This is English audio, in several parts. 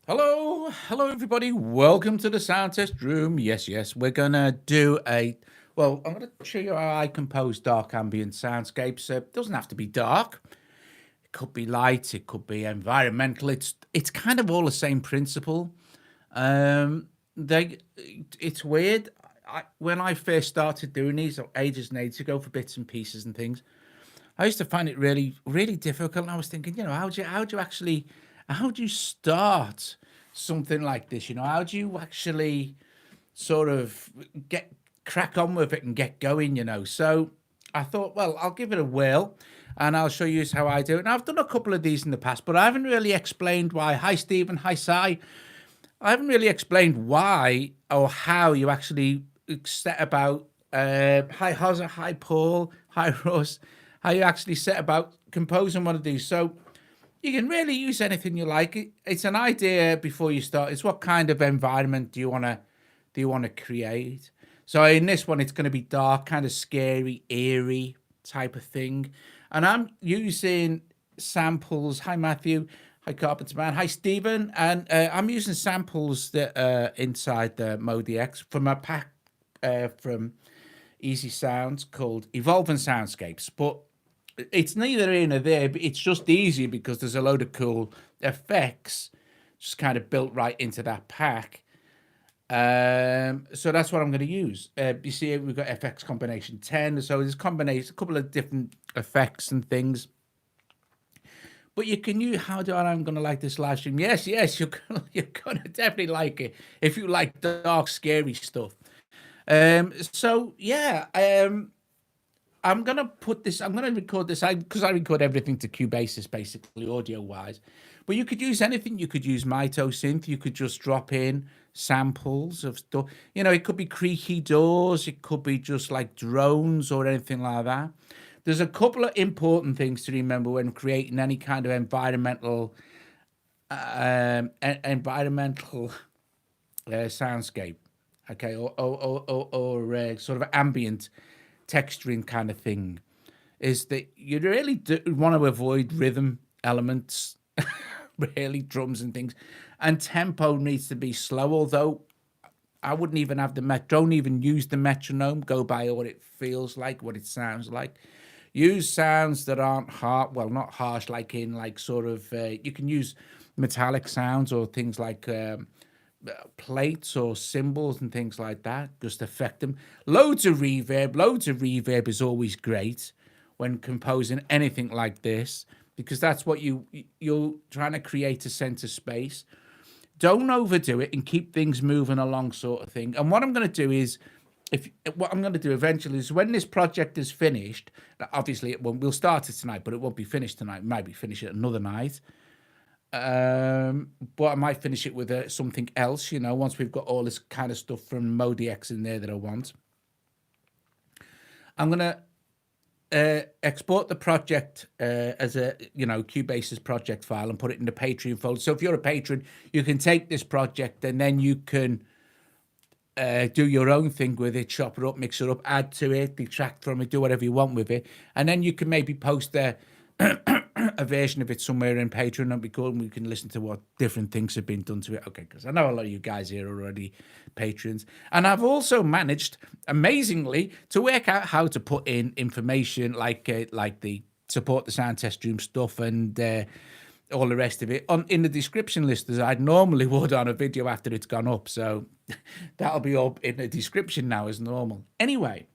Hello, everybody. Welcome to the sound test room. Yes, we're gonna do I'm gonna show you how I compose dark ambient soundscapes. It doesn't have to be dark. It could be light. It could be environmental. It's kind of all the same principle. Um, they, it's weird. When I first started doing these ages and ages ago for bits and pieces and things, I used to find it really difficult. And I was thinking, how do you start something like this? How do you actually sort of get crack on with it and get going? So I thought, well, I'll give it a whirl, and I'll show you how I do it. And I've done a couple of these in the past, but I haven't really explained why. Hi, Stephen. Hi, Si. I haven't really explained why or how you actually set about. Hi, Hozza. Hi, Paul. Hi, Russ. How you actually set about composing one of these. So you can really use anything you like. It's an idea before you start. It's what kind of environment do you want to create? So in this one, it's going to be dark, kind of scary, eerie type of thing. And I'm using samples. Hi, Matthew. Hi, Carpenter Man. Hi, Stephen. And I'm using samples that are inside the MODX from a pack from Easy Sounds called Evolving Soundscapes. But it's neither here nor there, but it's just easy because there's a load of cool effects just kind of built right into that pack. So that's what I'm going to use. You see, we've got FX combination 10. So there's a couple of different effects and things. But you can use how do I'm going to like this live stream? Yes, you're gonna definitely like it if you like dark, scary stuff. So yeah, I'm gonna put this. I'm gonna record this because I record everything to Cubasis, basically audio wise. But you could use anything. You could use Mito synth. You could just drop in samples of stuff. It could be creaky doors. It could be just like drones or anything like that. There's a couple of important things to remember when creating any kind of environmental soundscape, okay, or sort of ambient texturing kind of thing, is that you really do want to avoid rhythm elements, really drums and things, and tempo needs to be slow. Although I wouldn't even have don't even use the metronome. Go by what it feels like, what it sounds like. Use sounds that aren't well, not harsh, like in like sort of. You can use metallic sounds or things like plates or cymbals and things like that. Just affect them. Loads of reverb. Loads of reverb is always great when composing anything like this because that's what you're trying to create a center space. Don't overdo it and keep things moving along, sort of thing. And what I'm going to do is, if what I'm going to do eventually is when this project is finished, obviously we'll start it tonight, but it won't be finished tonight. Maybe finish it another night. But I might finish it with something else, once we've got all this kind of stuff from MODX in there that I want. I'm going to export the project as a Cubasis project file and put it in the Patreon folder. So if you're a patron, you can take this project and then you can do your own thing with it, chop it up, mix it up, add to it, detract from it, do whatever you want with it, and then you can maybe post a version of it somewhere in Patreon. That'd be cool, and we can listen to what different things have been done to it. Okay, because I know a lot of you guys here are already patrons, and I've also managed, amazingly, to work out how to put in information like the support the sound test room stuff and all the rest of it in the description list as I'd normally would on a video after it's gone up. So that'll be up in the description now as normal. Anyway,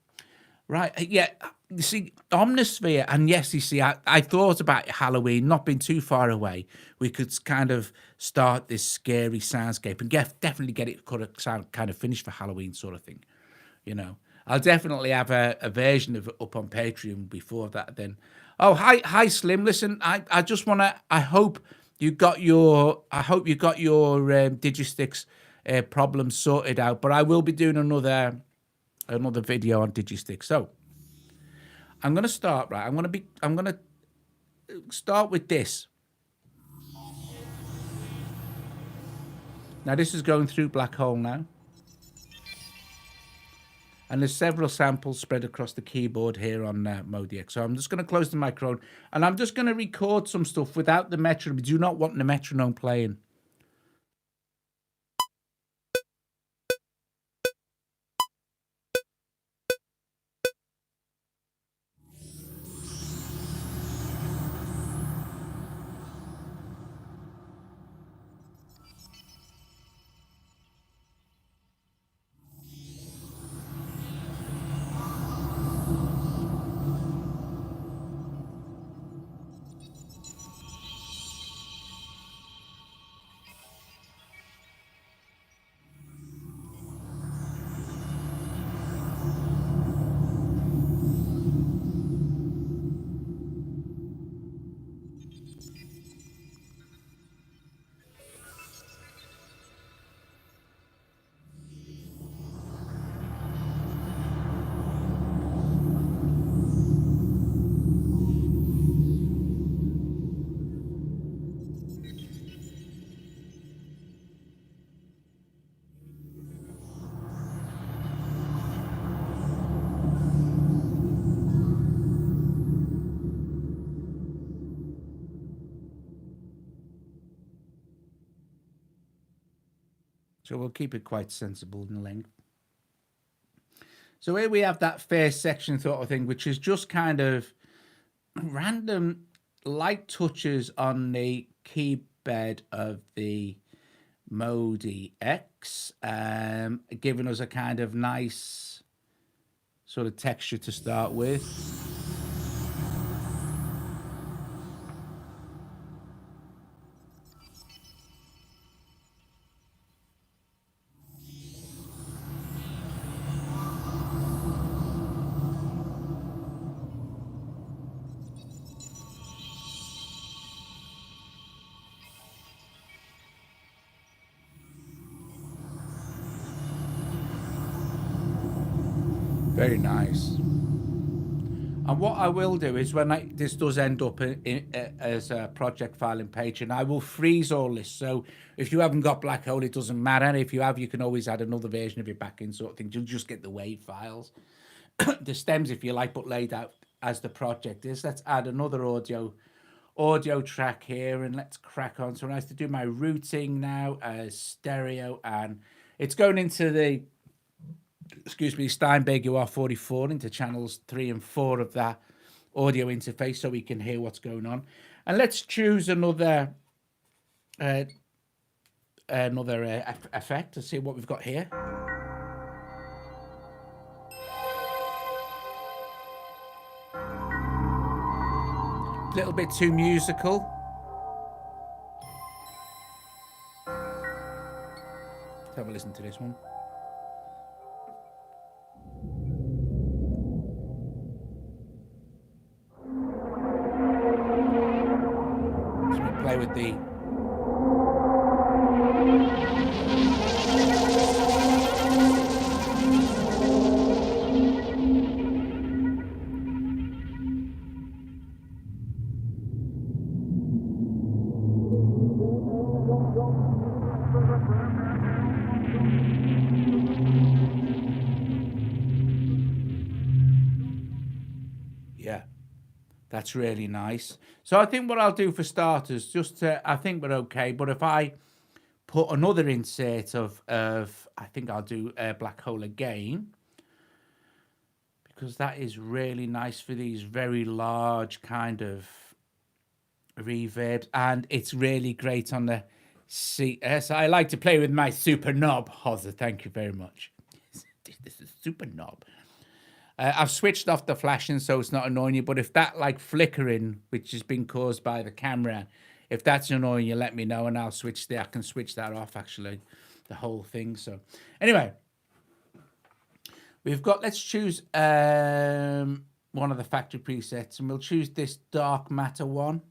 right, yeah. You see, Omnisphere, and yes, you see, I thought about Halloween, not being too far away. We could kind of start this scary soundscape and definitely get it kind of finished for Halloween, sort of thing. I'll definitely have a version of it up on Patreon before that. Then, oh, hi, Slim. Listen, I just want to. I hope you got your Digisticks problems sorted out. But I will be doing another video on Digisticks. So I'm gonna start right. I'm gonna start with this. Now this is going through Black Hole now. And there's several samples spread across the keyboard here on MODX. So I'm just going to close the microphone and I'm just going to record some stuff without the metronome. We do not want the metronome playing. So we'll keep it quite sensible in length. So here we have that first section sort of thing, which is just kind of random light touches on the key bed of the MODX, giving us a kind of nice sort of texture to start with. Very nice. And what I will do is when this does end up as a project file in Patreon, I will freeze all this. So if you haven't got Black Hole, it doesn't matter. If you have, you can always add another version of your backend sort of thing. You'll just get the WAV files, the stems if you like, but laid out as the project is. Let's add another audio track here, and let's crack on. So I have to do my routing now as stereo, and it's going into the Steinberg UR44 into channels 3 and 4 of that audio interface, so we can hear what's going on. And let's choose another effect to see what we've got here. A little bit too musical. Let's have a listen to this one. Play with the That's really nice. So I think what I'll do for starters, I think we're okay. But if I put another insert of I think I'll do Black Hole again, because that is really nice for these very large kind of reverbs, and it's really great on the CS. I like to play with my super knob. Hozza, thank you very much. This is super knob. I've switched off the flashing so it's not annoying you, but if that like flickering, which has been caused by the camera, if that's annoying you, let me know and I can switch that off, actually, the whole thing. So anyway, let's choose one of the factory presets, and we'll choose this dark matter one.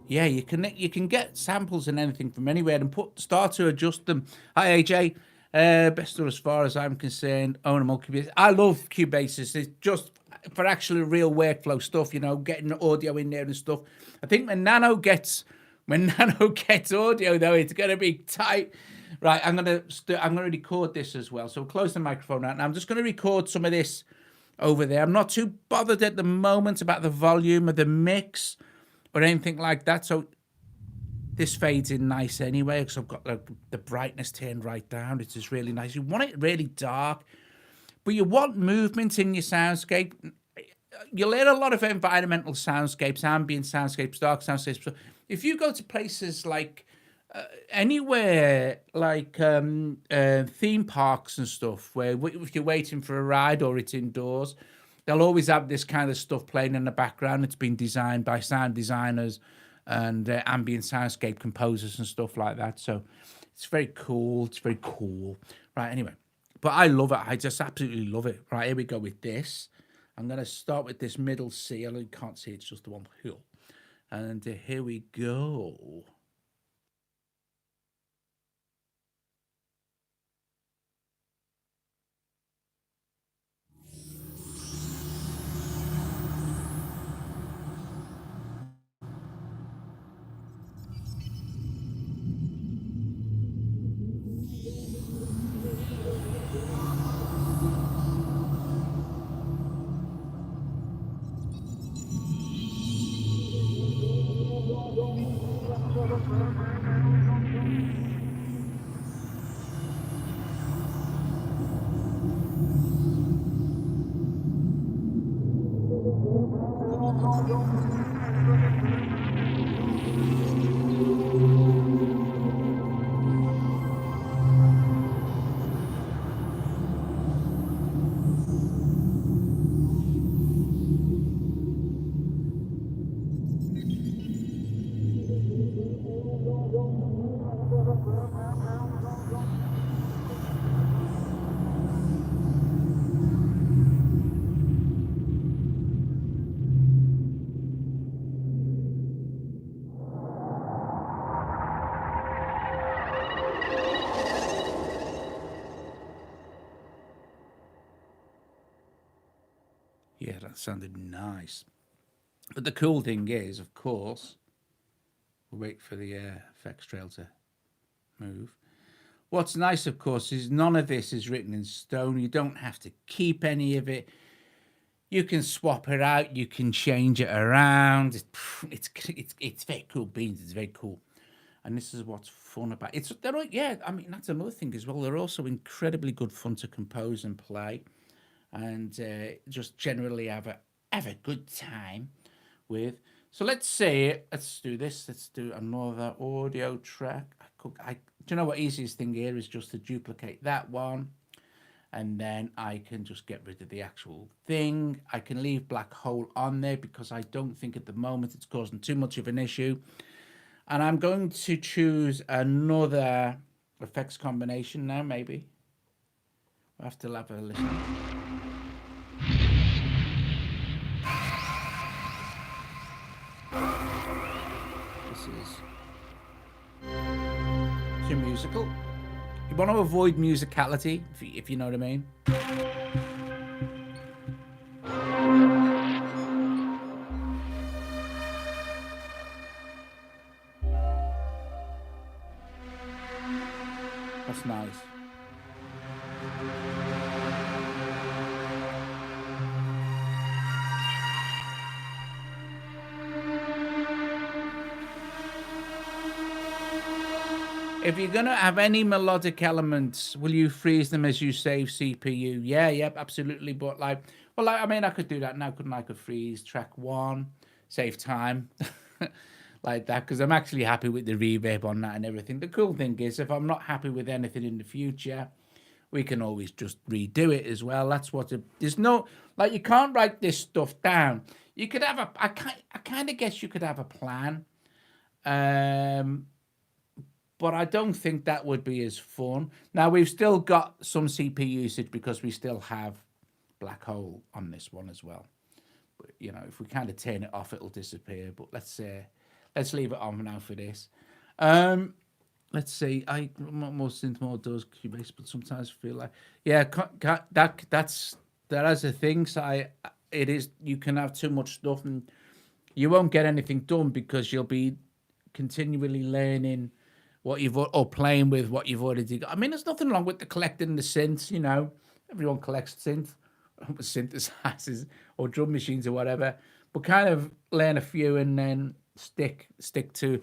Yeah, you can get samples and anything from anywhere and start to adjust them. Hi AJ, best as far as I'm concerned. Own them all Cubasis. I love Cubasis. It's just for actually real workflow stuff, getting audio in there and stuff. I think when Nano gets audio though, it's gonna be tight. Right, I'm gonna record this as well. So close the microphone out, and I'm just gonna record some of this over there. I'm not too bothered at the moment about the volume of the mix or anything like that. So this fades in nice anyway, because I've got the brightness turned right down. It's just really nice. You want it really dark, but you want movement in your soundscape. You'll hear a lot of environmental soundscapes, ambient soundscapes, dark soundscapes. If you go to places like anywhere like theme parks and stuff, where if you're waiting for a ride or it's indoors, they'll always have this kind of stuff playing in the background. It's been designed by sound designers and ambient soundscape composers and stuff like that. So it's very cool. It's very cool. Right, anyway. But I love it. I just absolutely love it. Right, here we go with this. I'm going to start with this middle C. I can't see, it's just the one hill. And here we go. Yeah, that sounded nice. But the cool thing is, of course, we'll wait for the effects trail to move. What's nice, of course, is none of this is written in stone. You don't have to keep any of it. You can swap it out. You can change it around. It's very cool beans. It's very cool, and this is what's fun about it. Yeah. I mean, that's another thing as well. They're also incredibly good fun to compose and play, and just generally have a good time with. So let's do this. Let's do another audio track. Do you know what easiest thing here is just to duplicate that one, and then I can just get rid of the actual thing. I can leave Black Hole on there because I don't think at the moment it's causing too much of an issue. And I'm going to choose another effects combination now, maybe. I'll have to have a listen. This is too musical. You want to avoid musicality, if you know what I mean. That's nice. If you're going to have any melodic elements, will you freeze them as you save CPU? Yeah, yep, absolutely. But I mean, I could do that now, couldn't I? I could freeze track 1, save time, like that, because I'm actually happy with the reverb on that and everything. The cool thing is, if I'm not happy with anything in the future, we can always just redo it as well. That's what there's no, you can't write this stuff down. You could have I kind of guess you could have a plan. But I don't think that would be as fun. Now, we've still got some CPU usage because we still have Black Hole on this one as well. But, if we kind of turn it off, it'll disappear. But let's leave it on now for this. Let's see. More synth mode does Cubasis, but sometimes I feel like, yeah, that's a thing. So it is. You can have too much stuff, and you won't get anything done because you'll be continually learning playing with what you've already got. I mean, there's nothing wrong with the collecting the synths, Everyone collects synthesizers or drum machines or whatever, but kind of learn a few and then stick to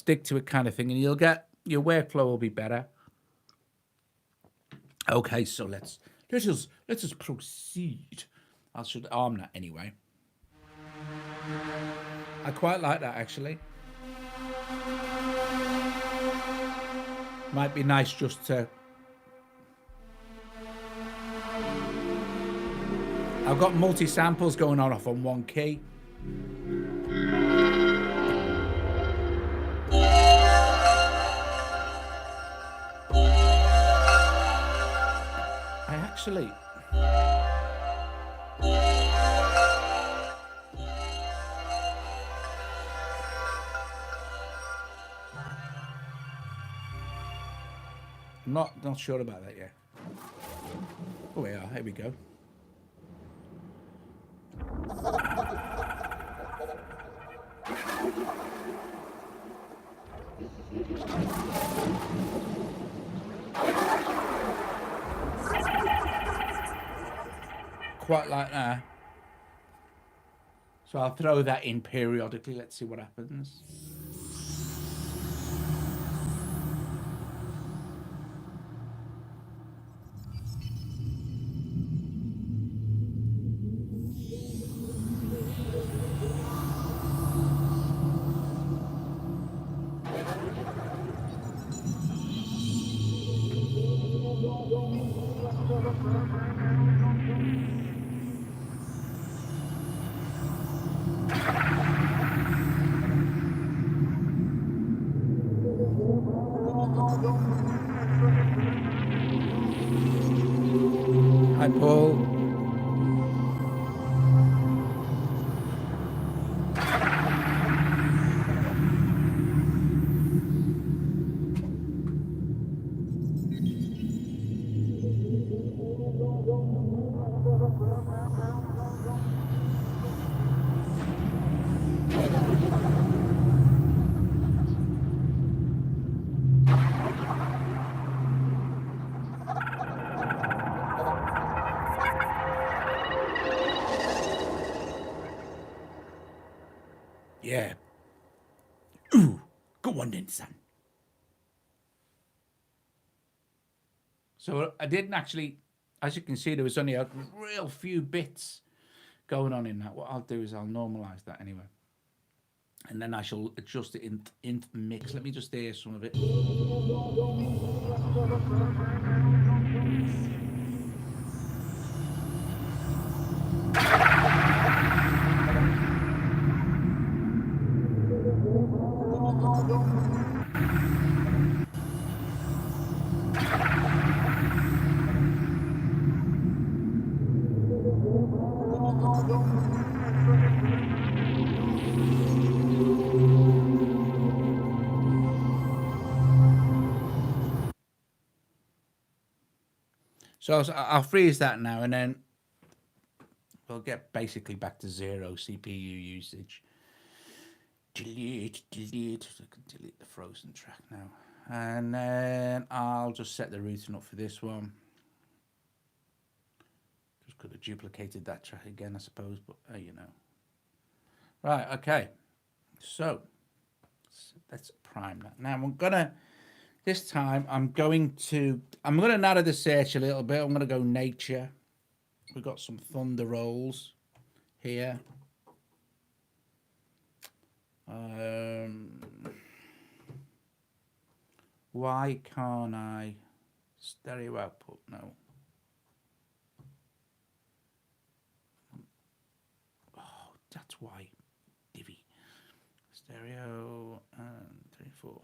it kind of thing, and you'll get your workflow will be better. Okay, so let's just proceed. I should arm that anyway. I quite like that actually. Might be nice just to... I've got multi-samples going off on one key. I actually... Not sure about that yet. Oh, we are. Here we go. Quite like that. So I'll throw that in periodically. Let's see what happens. Hi, Paul. Yeah. Ooh, go on then, son. So I didn't actually, as you can see, there was only a real few bits going on in that. What I'll do is I'll normalize that anyway. And then I shall adjust it into the mix. Let me just hear some of it. So I'll freeze that now, and then we'll get basically back to 0 CPU usage. Delete. I can delete the frozen track now. And then I'll just set the routing up for this one. Just could have duplicated that track again, I suppose, but you know. Right, okay. So let's prime that. Now I'm gonna, this time I'm gonna narrow the search a little bit. I'm gonna go nature. We've got some thunder rolls here. Why can't I stereo output? No. Oh, that's why. Divi. Stereo and 34.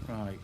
Right.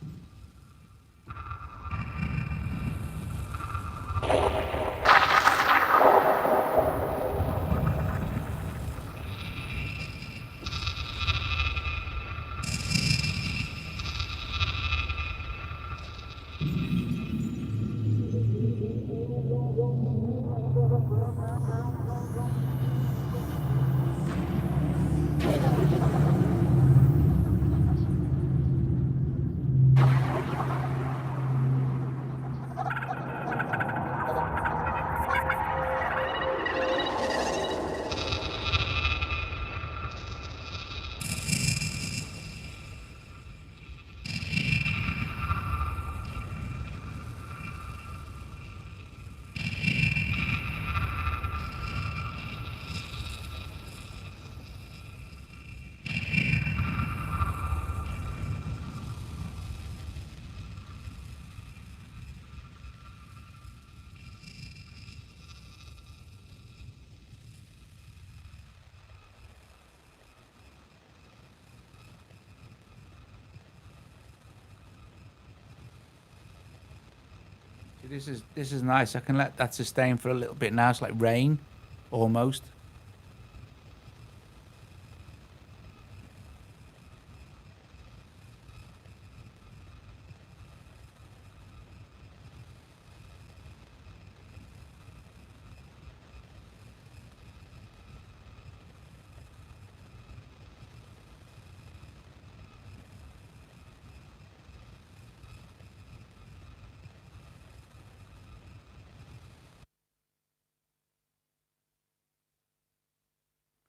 This is nice. I can let that sustain for a little bit now. It's like rain, almost.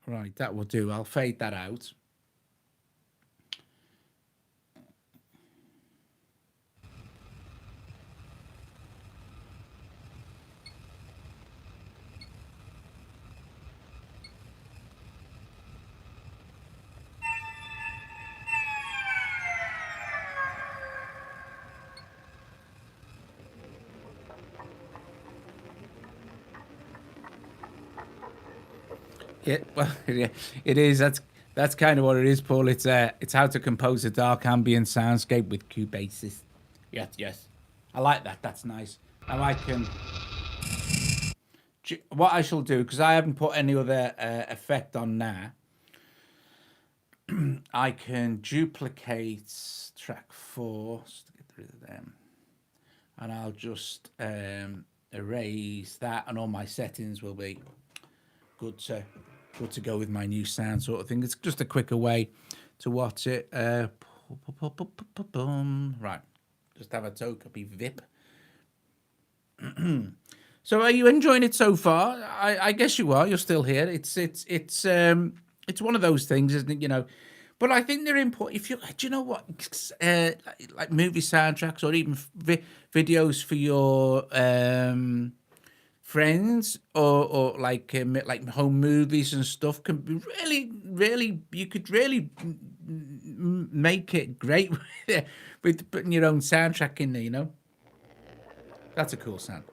Right, that will do. I'll fade that out. Yeah, well, yeah, it is. That's kind of what it is, Paul. It's how to compose a dark ambient soundscape with Cubasis. Yes, yes, I like that. That's nice. Now I can. What I shall do, because I haven't put any other effect on now, I can duplicate track 4 just to get rid of them, and I'll just erase that, and all my settings will be good to go with my new sound sort of thing. It's just a quicker way to watch it. Right, just have a toe copy VIP. So are you enjoying it so far? I guess you are. You're still here. It's one of those things, isn't it? You know, but I think they're important. If you do, you know what, like movie soundtracks or even videos for your friends or like home movies and stuff can be really you could really make it great with putting your own soundtrack in there. You know, that's a cool sound.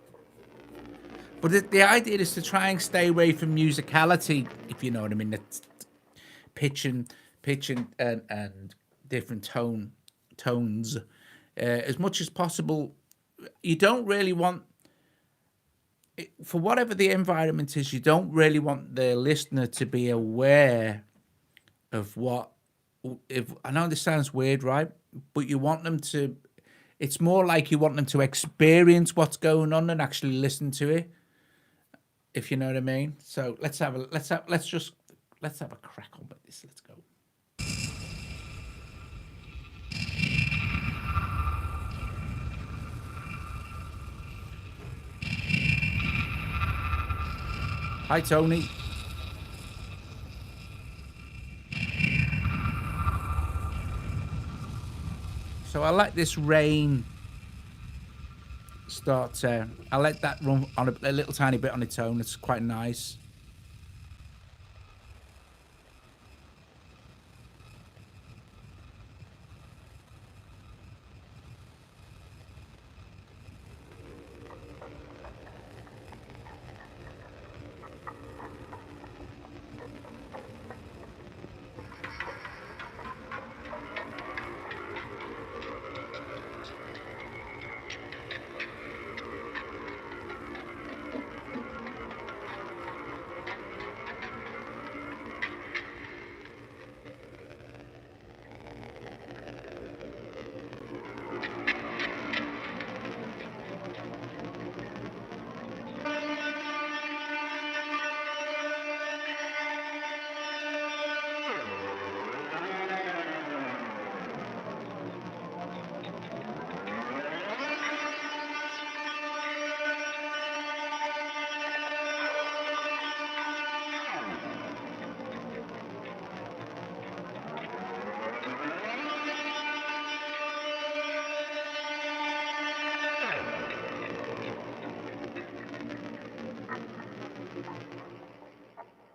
But the idea is to try and stay away from musicality, if you know what I mean. That's pitch and different tones as much as possible. You don't really want, for whatever the environment is, you don't really want the listener to be aware of what. If I know this sounds weird, right? But you want them to. It's more like you want them to experience what's going on and actually listen to it, if you know what I mean. So let's have a crack on with this. Let's go. Hi, Tony. So I let this rain start. I let that run on a little tiny bit on its own. It's quite nice.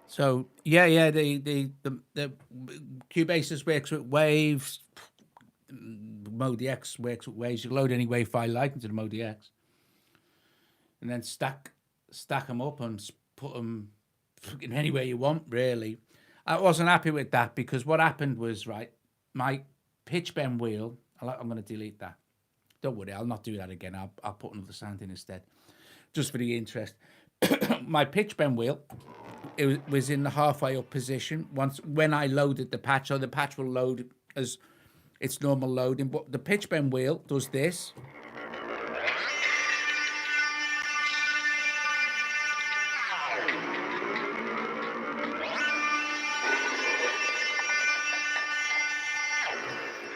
So yeah, the Cubasis works with waves. MODX works with waves. You load any wave file like into the MODX, and then stack them up and put them in any way you want. Really, I wasn't happy with that because what happened was, right, my pitch bend wheel. I'm going to delete that. Don't worry, I'll not do that again. I'll put another sound in instead, just for the interest. My pitch bend wheel, it was in the halfway up position once when I loaded the patch. So the patch will load as its normal loading, but the pitch bend wheel does this.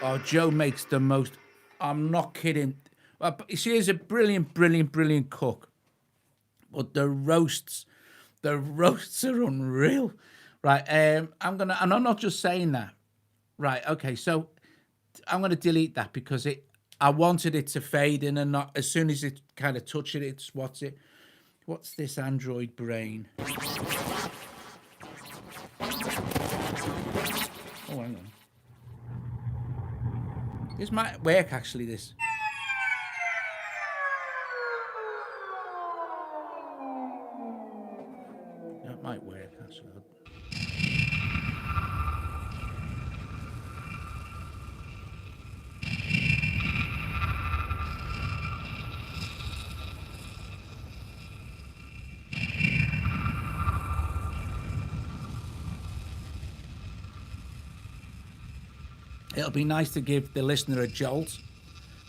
Oh, Joe makes the most. I'm not kidding. She is a brilliant cook. But the roasts are unreal. Right. And I'm not just saying that. Right. Okay. So I'm gonna delete that because I wanted it to fade in and not as soon as it kind of touches it, it's what's this Android brain? Oh, hang on. This might work actually. This. That might work actually. It'll be nice to give the listener a jolt,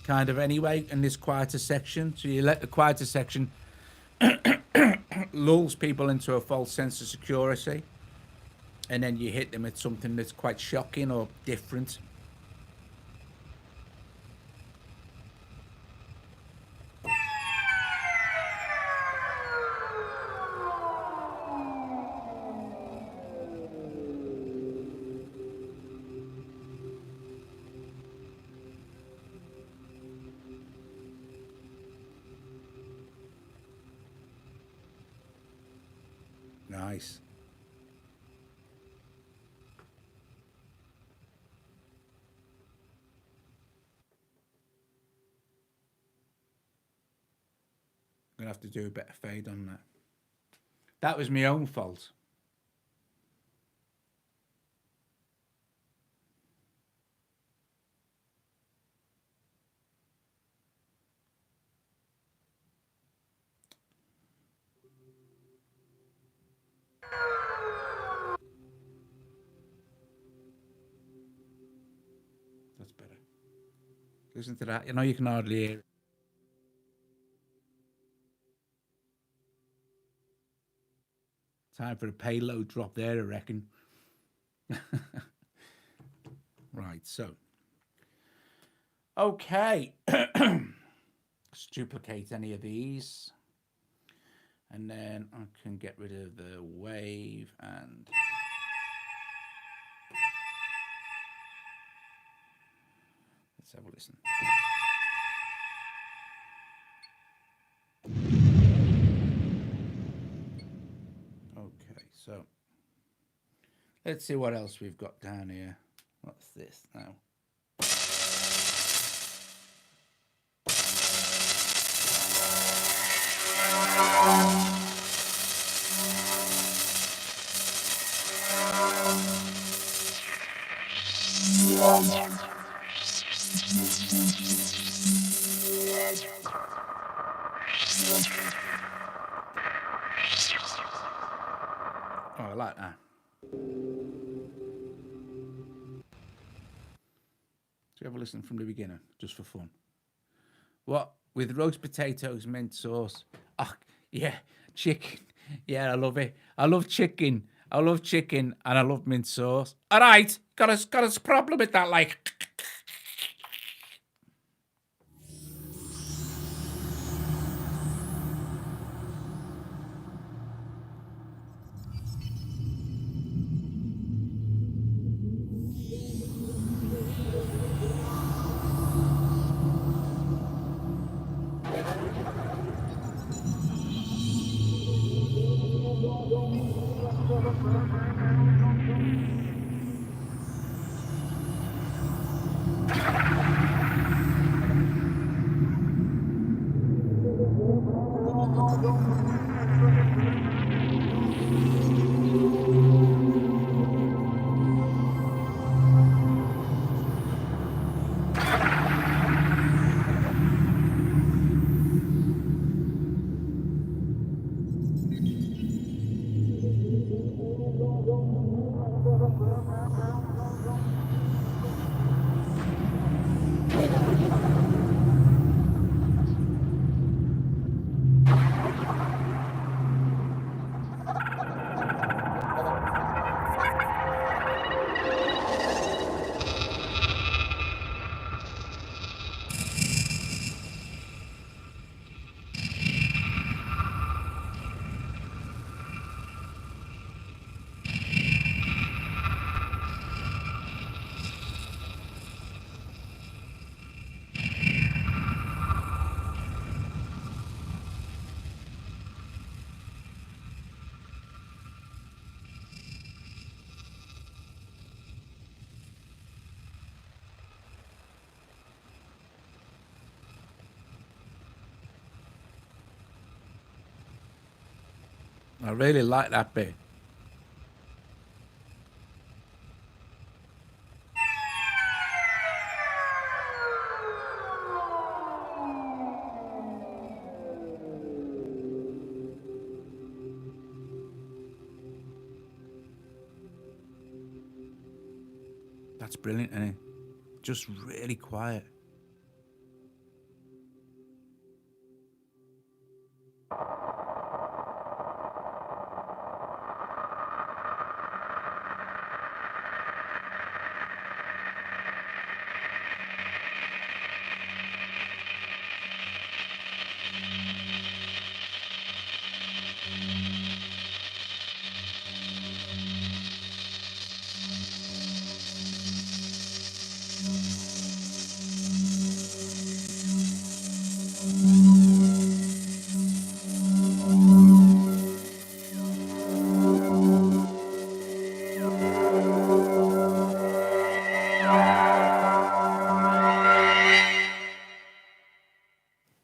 kind of anyway, in this quieter section. So you let the quieter section lulls people into a false sense of security, and then you hit them with something that's quite shocking or different. Nice. I'm gonna have to do a better fade on that. That was my own fault. That's better. Listen to that. You know you can hardly hear it. Time for a payload drop there, I reckon. Right, so. Okay. Let's duplicate any of these. And then I can get rid of the wave and... Let's have a listen. Okay, so let's see what else we've got down here. What's this now? Oh, I like that. So have a listen from the beginning, just for fun. What? With roast potatoes, mint sauce. Oh, yeah, chicken. Yeah, I love it. I love chicken. I love chicken and I love mint sauce. All right, got a problem with that, like. I really like that bit. That's brilliant, isn't it? Just really quiet.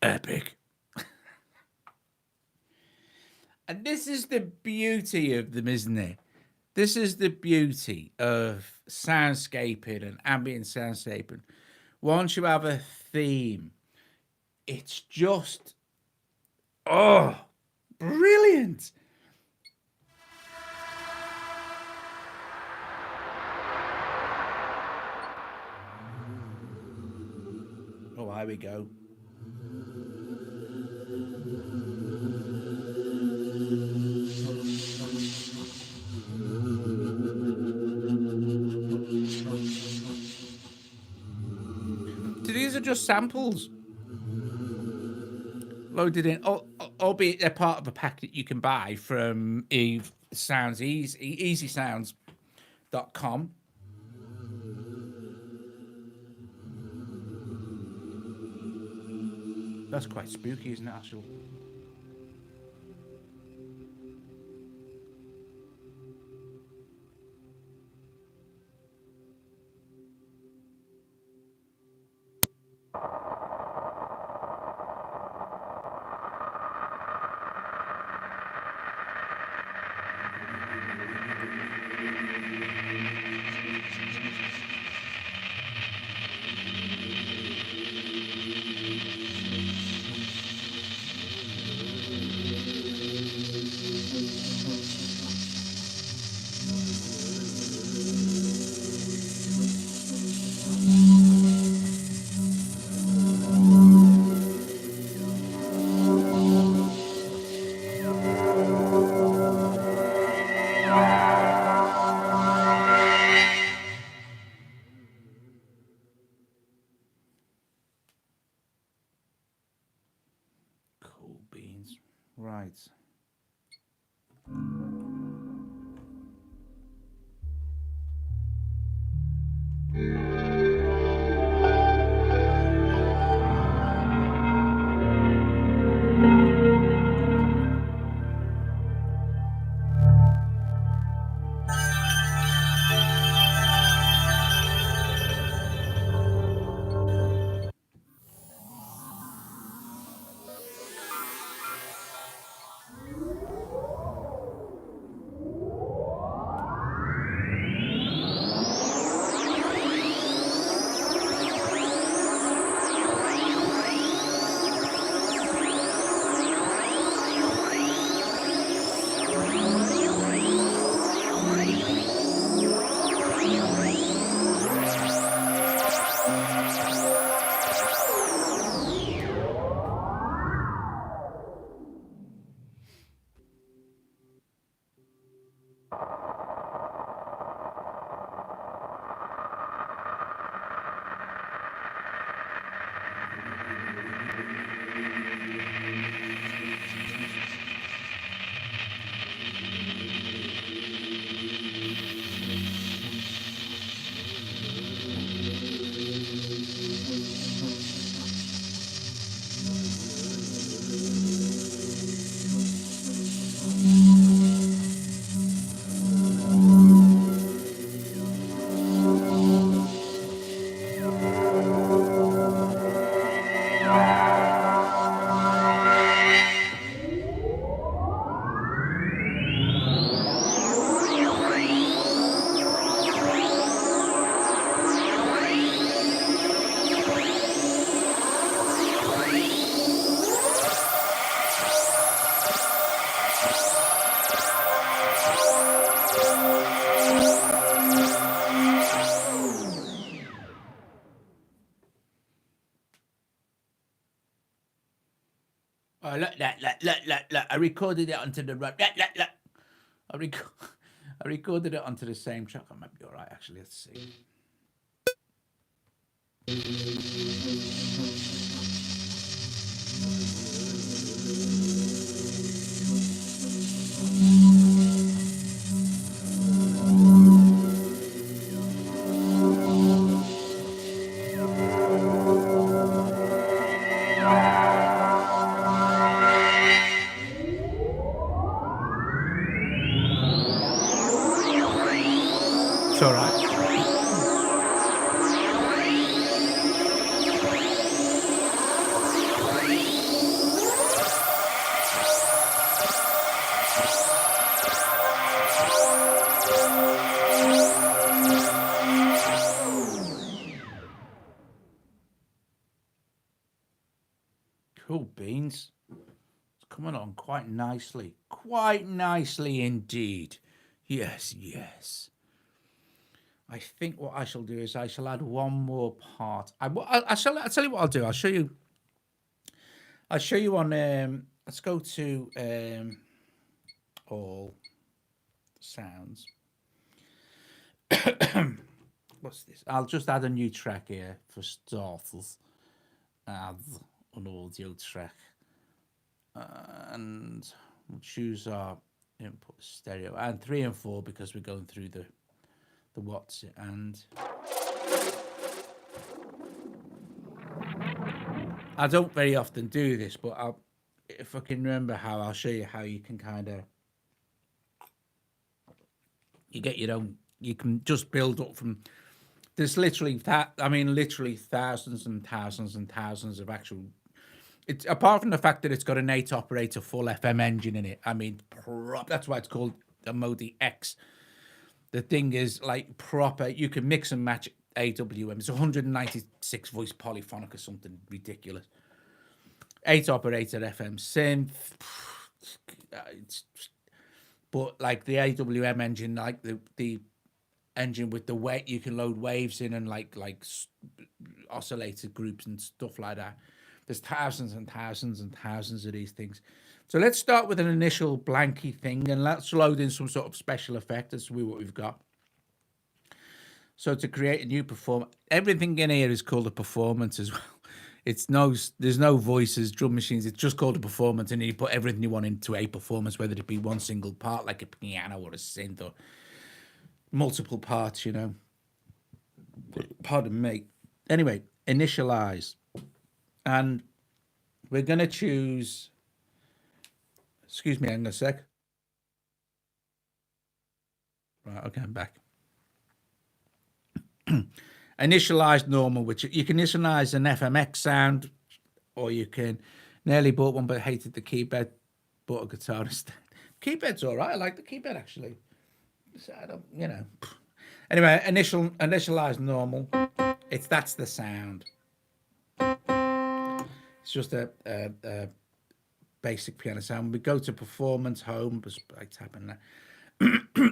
Epic. And this is the beauty of them, isn't it? This is the beauty of soundscaping and ambient soundscaping. Once you have a theme, it's just, oh, brilliant. Oh, here we go. So these are just samples loaded in, albeit they're part of a pack that you can buy from easysounds.com. That's quite spooky, isn't it, actually? Cool beans. Right. Oh, look. I recorded it onto the right. Look. I, rec- I recorded it onto the same track. I might be all right, actually. Let's see. It's all right. Cool beans. It's coming on quite nicely. Quite nicely indeed. Yes. I think what I shall do is I shall add one more part. I'll tell you what I'll do. I'll show you on. Let's go to all sounds. What's this? I'll just add a new track here for starters. Add an audio track, and we'll choose our input stereo and 3 and 4 because we're going through the watts. And I don't very often do this, but if I can remember how, I'll show you how you can kind of get your own. You can just build up from. There's literally thousands and thousands and thousands of actual. It's apart from the fact that it's got an 8 operator full FM engine in it. I mean, that's why it's called the MODX. The thing is like proper. You can mix and match AWM. It's 196 voice polyphonic or something ridiculous. 8 operator FM synth. But like the AWM engine, like the engine with the weight, you can load waves in and like oscillator groups and stuff like that. There's thousands and thousands and thousands of these things. So let's start with an initial blanky thing and let's load in some sort of special effect and see what we've got. So to create a new performance, everything in here is called a performance as well. There's no voices, drum machines. It's just called a performance, and you put everything you want into a performance, whether it be one single part like a piano or a synth or multiple parts, Pardon me. Anyway, initialize. And we're going to choose, excuse me, hang on a sec. Right, okay, I'm back. Initialize normal, which you can initialize an FMX sound, or you can, nearly bought one but hated the keyboard, bought a guitar instead. Keyboard's all right. I like the keyboard actually. So I don't, Anyway, initialize normal. That's the sound. It's just a basic piano sound. We go to performance home by tapping that.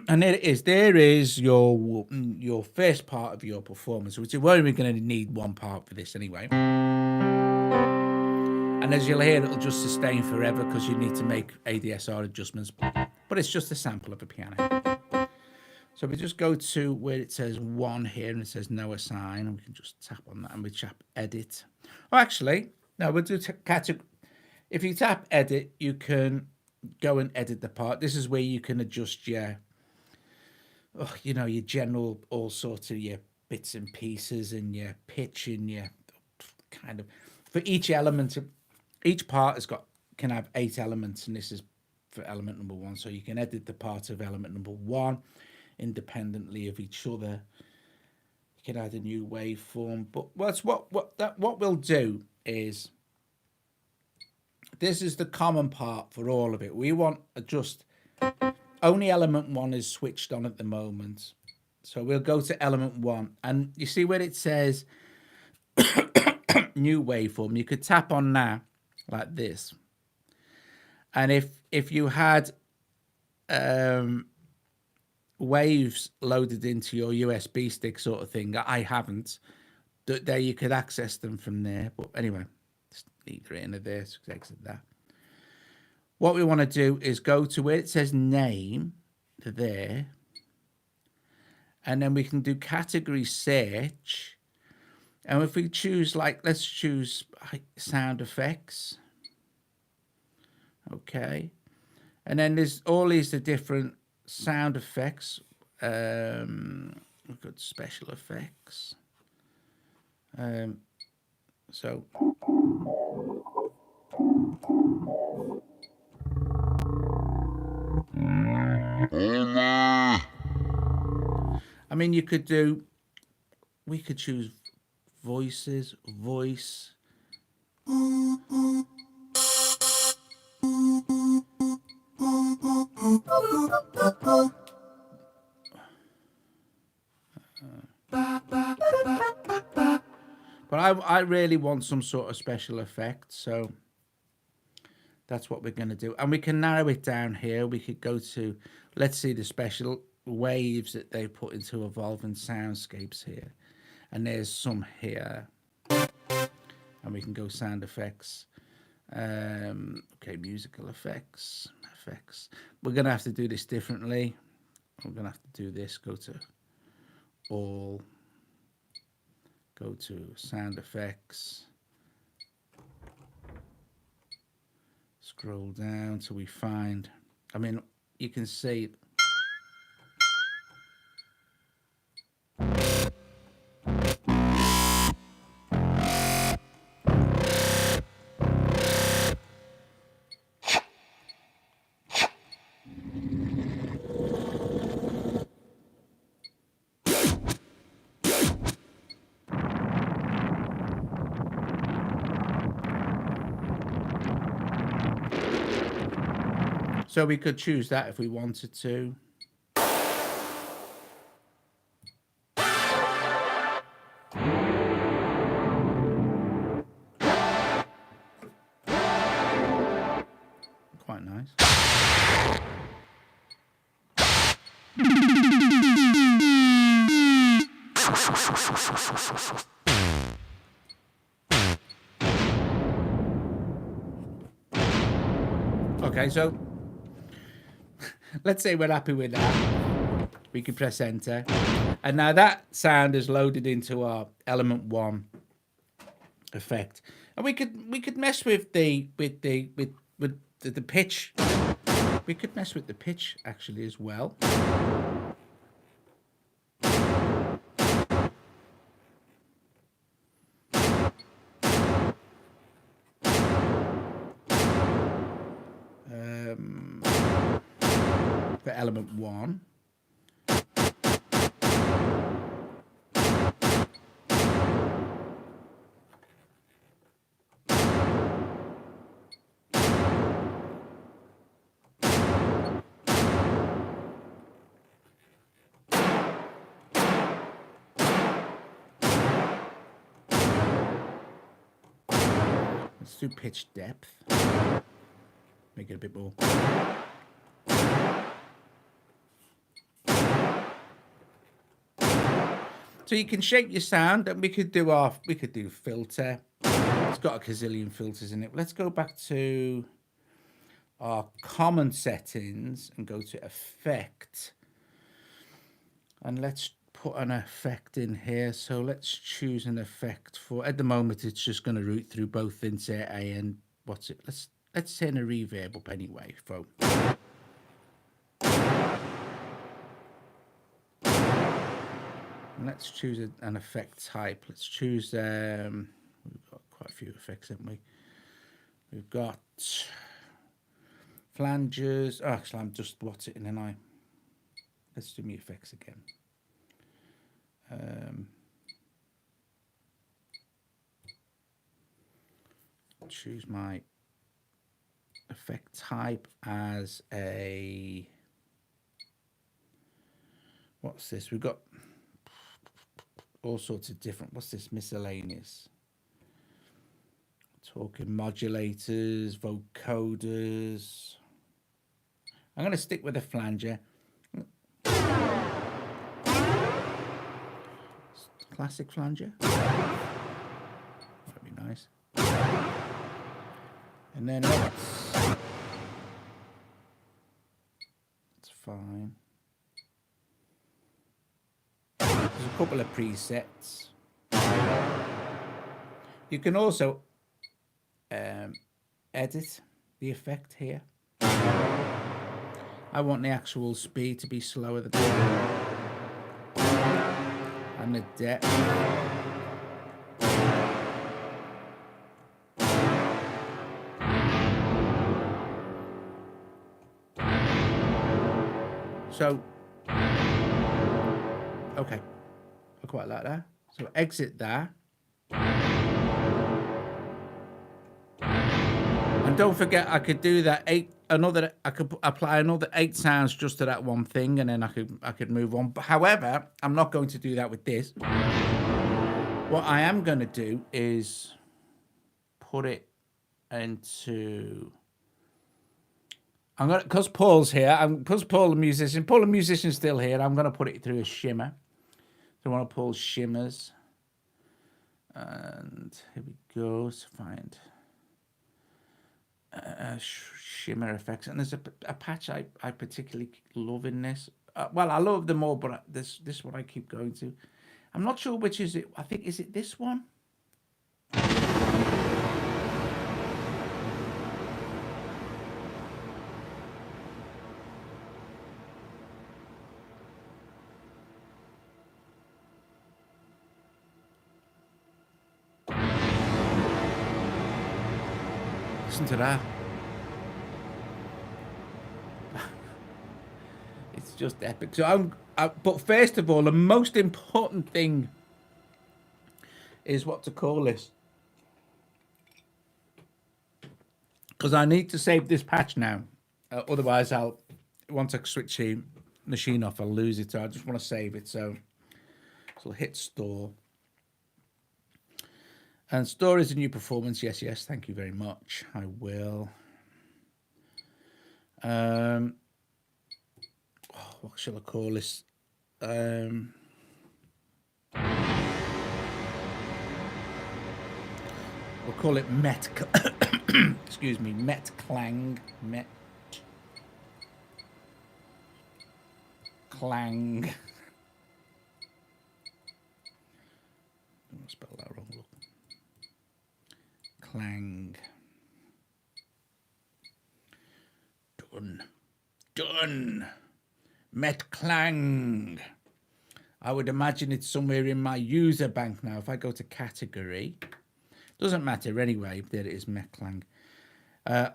And there is your first part of your performance, which we're only going to need one part for this anyway. And as you'll hear, it'll just sustain forever because you need to make ADSR adjustments. But it's just a sample of a piano. So we just go to where it says 1 here and it says no assign, and we can just tap on that and we tap edit. Oh, actually, no, we'll do category. If you tap edit, you can go and edit the part. This is where you can adjust your general, all sorts of your bits and pieces and your pitch and your kind of, for each element, each part can have 8 elements, and this is for element number 1. So you can edit the part of element number 1 independently of each other. You can add a new waveform, but what we'll do is, this is the common part for all of it. We want just only element 1 is switched on at the moment. So we'll go to element 1, and you see where it says new waveform. You could tap on that like this, and if you had waves loaded into your USB stick sort of thing, I haven't. There you could access them from there. But anyway, either in or there, so exit that. What we want to do is go to where it says name, there, and then we can do category search. And if we choose, like, let's choose sound effects. Okay. And then there's all these the different sound effects. We've got special effects. So I mean, we could choose voices, voice. But I really want some sort of special effect, so that's what we're going to do. And we can narrow it down here. We could go to, let's see the special waves that they put into evolving soundscapes here. And there's some here. And we can go sound effects. Okay, musical effects. We're going to have to do this differently. We're going to have to do this. Go to all. Go to sound effects. Scroll down till we find, I mean, you can see so we could choose that if we wanted to. Quite nice. Okay, so let's say we're happy with that. We can press enter. And now that sound is loaded into our element 1 effect. And we could mess with the pitch. We could mess with the pitch actually as well. For element 1. Let's do pitch depth. Make it a bit more. So you can shape your sound, and we could do filter. It's got a gazillion filters in it. Let's go back to our common settings and go to effect. And let's put an effect in here. So let's choose an effect for, at the moment it's just going to route through both insert A and what's it? Let's turn a reverb up anyway, folks. Let's choose an effect type. Let's choose, we've got quite a few effects, haven't we? We've got flanges. Oh, actually, I'm just what's it in an eye. Let's do me effects again. Choose my effect type as a, what's this? We've got all sorts of different, what's this, miscellaneous. Talking modulators, vocoders. I'm going to stick with a flanger. Classic flanger. That'd be nice. And then let's couple of presets. You can also edit the effect here. I want the actual speed to be slower than and the depth. So, okay, I quite like that. So exit that. And don't forget, I could do that I could apply another 8 sounds just to that one thing, and then I could move on. But however, I'm not going to do that with this. What I am going to do is put it into. I'm gonna, because Paul's here, because Paul the musician's still here. I'm gonna put it through a shimmer. So one of Paul's shimmers, and here we go to find shimmer effects. And there's a patch I particularly love in this. Well, I love them all, but this one I keep going to. I'm not sure which is it. I think is it this one. Listen to that. It's just epic. So but first of all, the most important thing is what to call this. Because I need to save this patch now. Otherwise, once I switch the machine off, I'll lose it. So I just want to save it. So I'll hit store. And store is a new performance. Yes, thank you very much. I will. What shall I call this? We'll call it Met. Excuse me, Met Clang. Met Clang. I'll spell that wrong. Look. Clang. Done. Met Clang. I would imagine it's somewhere in my user bank now. If I go to category, doesn't matter anyway. There it is, Met Clang. I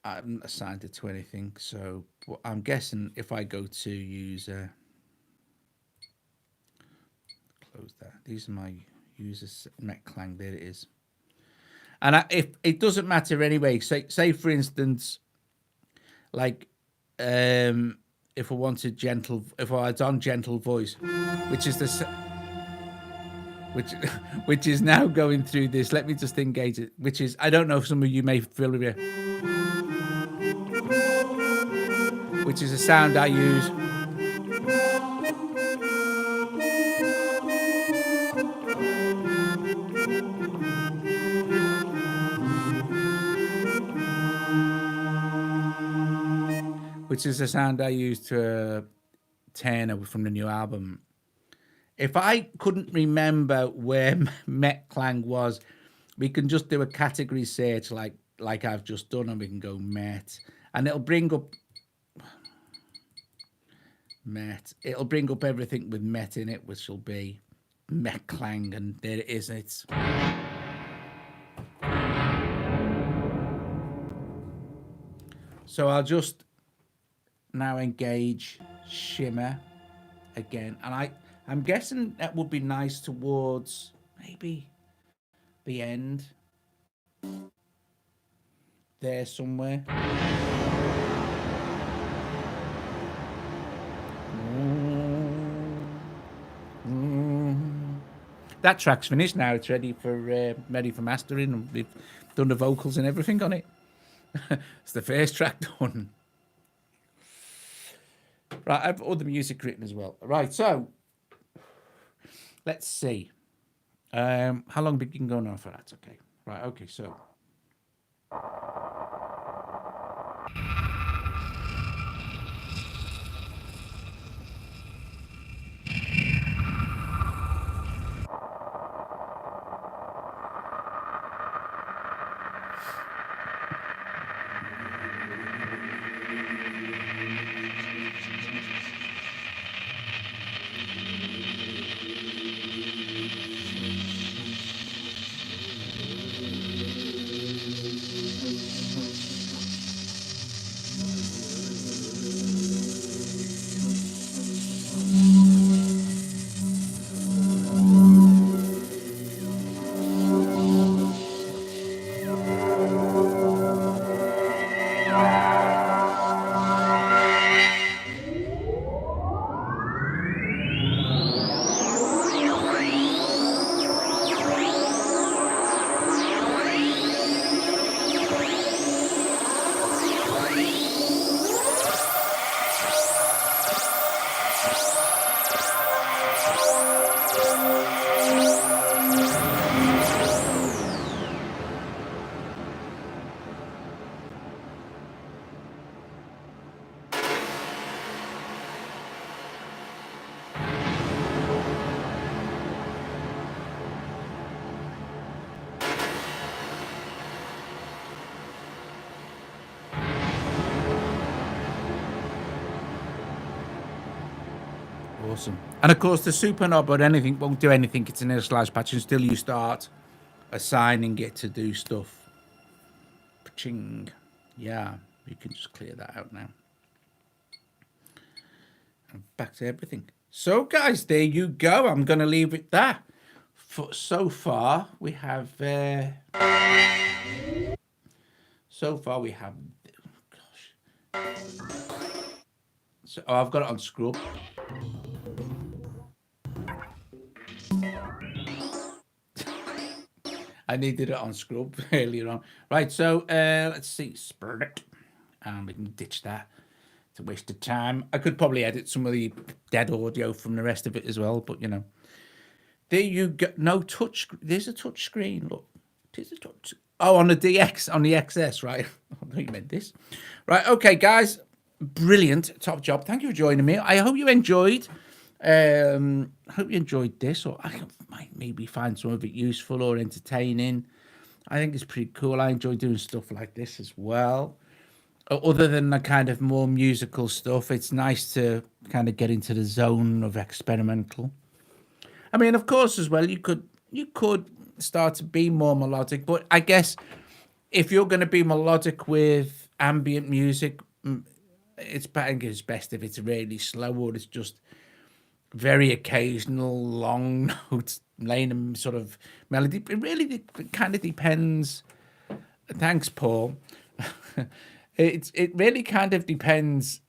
haven't assigned it to anything, so I'm guessing if I go to user, close that. These are my users. Met Clang. There it is. And if it doesn't matter anyway, say for instance, like if I wanted if I was on gentle voice, which is which is now going through this. Let me just engage it. Which is, I don't know if some of you may feel it, which is a sound I use. Which is the sound I used to Turner from the new album. If I couldn't remember where Met Clang was, we can just do a category search like I've just done, and we can go Met, and it'll bring up Met. It'll bring up everything with Met in it, which will be Met Clang, and there it is. It's so I'll just now engage shimmer again, and I'm guessing that would be nice towards maybe the end there somewhere. That track's finished now. It's ready for mastering, and we've done the vocals and everything on it. It's the first track done. Right, I have all the music written as well. Right, so let's see. How long have we been going on for that? Okay. Right, okay, so. Awesome. And of course, the super knob or anything won't do anything. It's an air slice patch until you start assigning it to do stuff. Ching. Yeah, you can just clear that out now. And back to everything. So, guys, there you go. I'm going to leave it there. So far, we have. Gosh. So, I've got it on scrub. I needed it on scrub earlier on. Right, so let's see. Spirit. And we can ditch that. It's a waste of time. I could probably edit some of the dead audio from the rest of it as well, but you know. There you go. No touch. There's a touch screen. Look. There's a touch. Oh, on the DX, on the XS, right? I thought you meant this. Right, okay, guys. Brilliant. Top job. Thank you for joining me. I hope you enjoyed. Hope you enjoyed this, or I might maybe find some of it useful or entertaining. I think it's pretty cool. I enjoy doing stuff like this as well. Other than the kind of more musical stuff, it's nice to kind of get into the zone of experimental. I mean, of course, as well, you could start to be more melodic, but I guess if you're going to be melodic with ambient music, it's best if it's really slow or it's just very occasional long notes, laying sort of melody. It really kind of depends. Thanks, Paul. It really kind of depends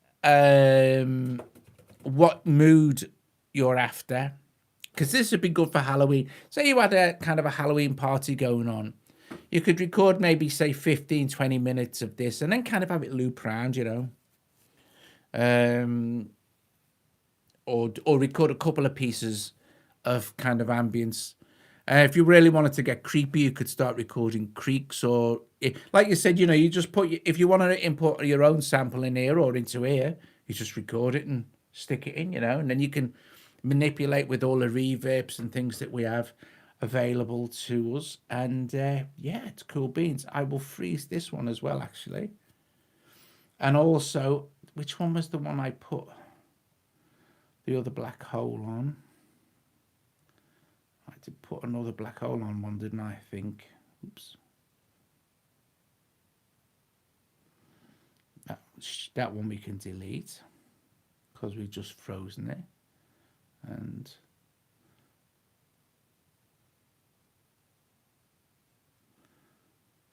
what mood you're after. Because this would be good for Halloween. Say you had a kind of a Halloween party going on. You could record maybe, say, 15, 20 minutes of this and then kind of have it loop around, you know. Or record a couple of pieces of kind of ambience. If you really wanted to get creepy, you could start recording creaks or, like you said, you know, you just put, if you want to import your own sample in here or into here, you just record it and stick it in, you know, and then you can manipulate with all the reverbs and things that we have available to us. And yeah, it's cool beans. I will freeze this one as well, actually. And also, which one was the one I put the other black hole on? I did put another black hole on one, didn't I think? Oops. That one we can delete because we've just frozen it. And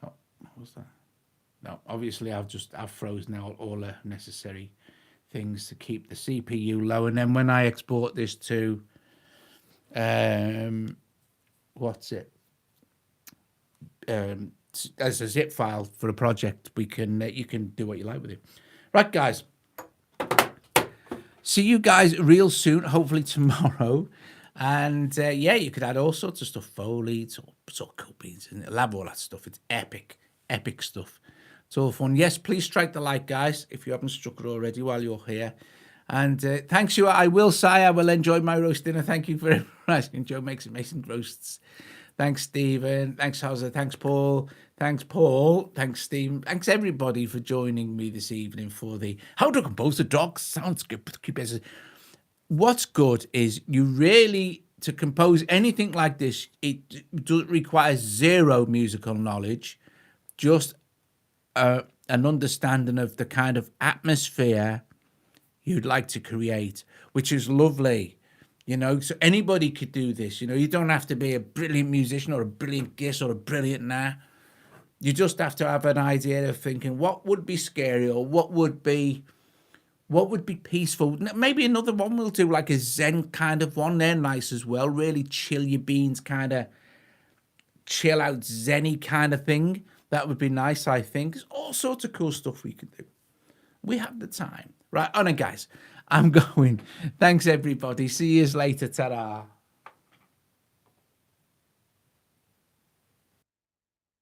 oh, what was that? No, obviously I've frozen out all the necessary things to keep the CPU low. And then when I export this to what's it? As a zip file for a project, we can you can do what you like with it. Right, guys. See you guys real soon, hopefully tomorrow. And yeah, you could add all sorts of stuff, Foley, sort of cool beans, and it'll have all that stuff. It's epic stuff. It's all fun. Yes, please strike the like, guys, if you haven't struck it already while you're here. And thanks you. I will say I will enjoy my roast dinner. Thank you very much. Joe makes amazing roasts. Thanks, Stephen. Thanks, Hauser. Thanks, Paul. Thanks, Paul. Thanks, Steve. Thanks, everybody, for joining me this evening for the How to Compose a Dog SoundScape. What's good is you really, to compose anything like this, it requires zero musical knowledge, just an understanding of the kind of atmosphere you'd like to create, which is lovely. You know, so anybody could do this. You know, you don't have to be a brilliant musician or a brilliant guest or a brilliant You just have to have an idea of thinking what would be scary or what would be peaceful. Maybe another one we'll do, like a Zen kind of one. They're nice as well. Really chill your beans, kind of chill out Zen-y kind of thing. That would be nice, I think. There's all sorts of cool stuff we could do. We have the time. Right, on it, guys. I'm going. Thanks, everybody. See you later. Ta-da.